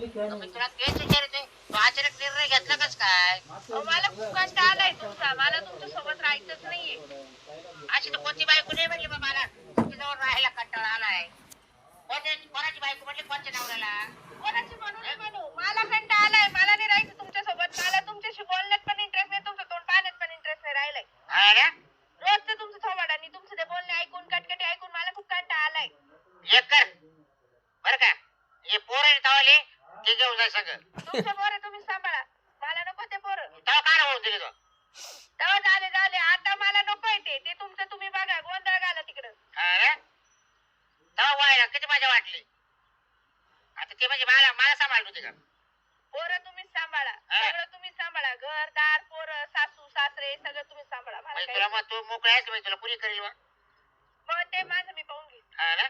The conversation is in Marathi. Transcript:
मी तुला तेच विचारते तू अचानक निर्णय घेतला कस काय मला खूप कंटाळा आलाय तुमचा मला तुमच्या सोबत राहायचंच नाहीये अशी तर कोणती बायको नाही म्हणजे मला तुझ्याजवळ राहायला कंटाळा आलाय कोणाची बायको म्हटली कोणत्या नवऱ्याला कोणाची म्हणू मला कंटाळा आलाय मला नाही राहायचं तुमच्या सोबत मला तुमच्याशी बोलण्यात पण इंटरेस्ट नाही तुमचं तोंड पाहण्यात पण इंटरेस्ट नाही राहिलाय अरे रोजचं तुमचं थोबाड आणि तुमचं ते बोलणे ऐकून कटकटी ऐकून मला खूप कंटाळा आलाय एक कर बर का हे पोरं तावले ते घेऊन जाय सगळं तुमचं पोरं तुम्ही सांभाळा मला नको ते पोरं तेव्हा काय होऊन दिले तो तेव्हा झाले आता मला नकोय ते तुमचं तुम्ही बघा गोंधळ घाला तिकडं अरे तेव्हा व्हायला किती मजा वाटली आता ते म्हणजे मला सांभाळत होते का पोरं तुम्हीच सांभाळा सगळं तुम्हीच सांभाळा घर दार पोरं सासू सासरे सगळं तुम्हीच सांभाळा मला तुला मग तू मोकळ्याच म्हणजे तुला पुरी करेल मग ते माझं मी पाहून घेईन हा ना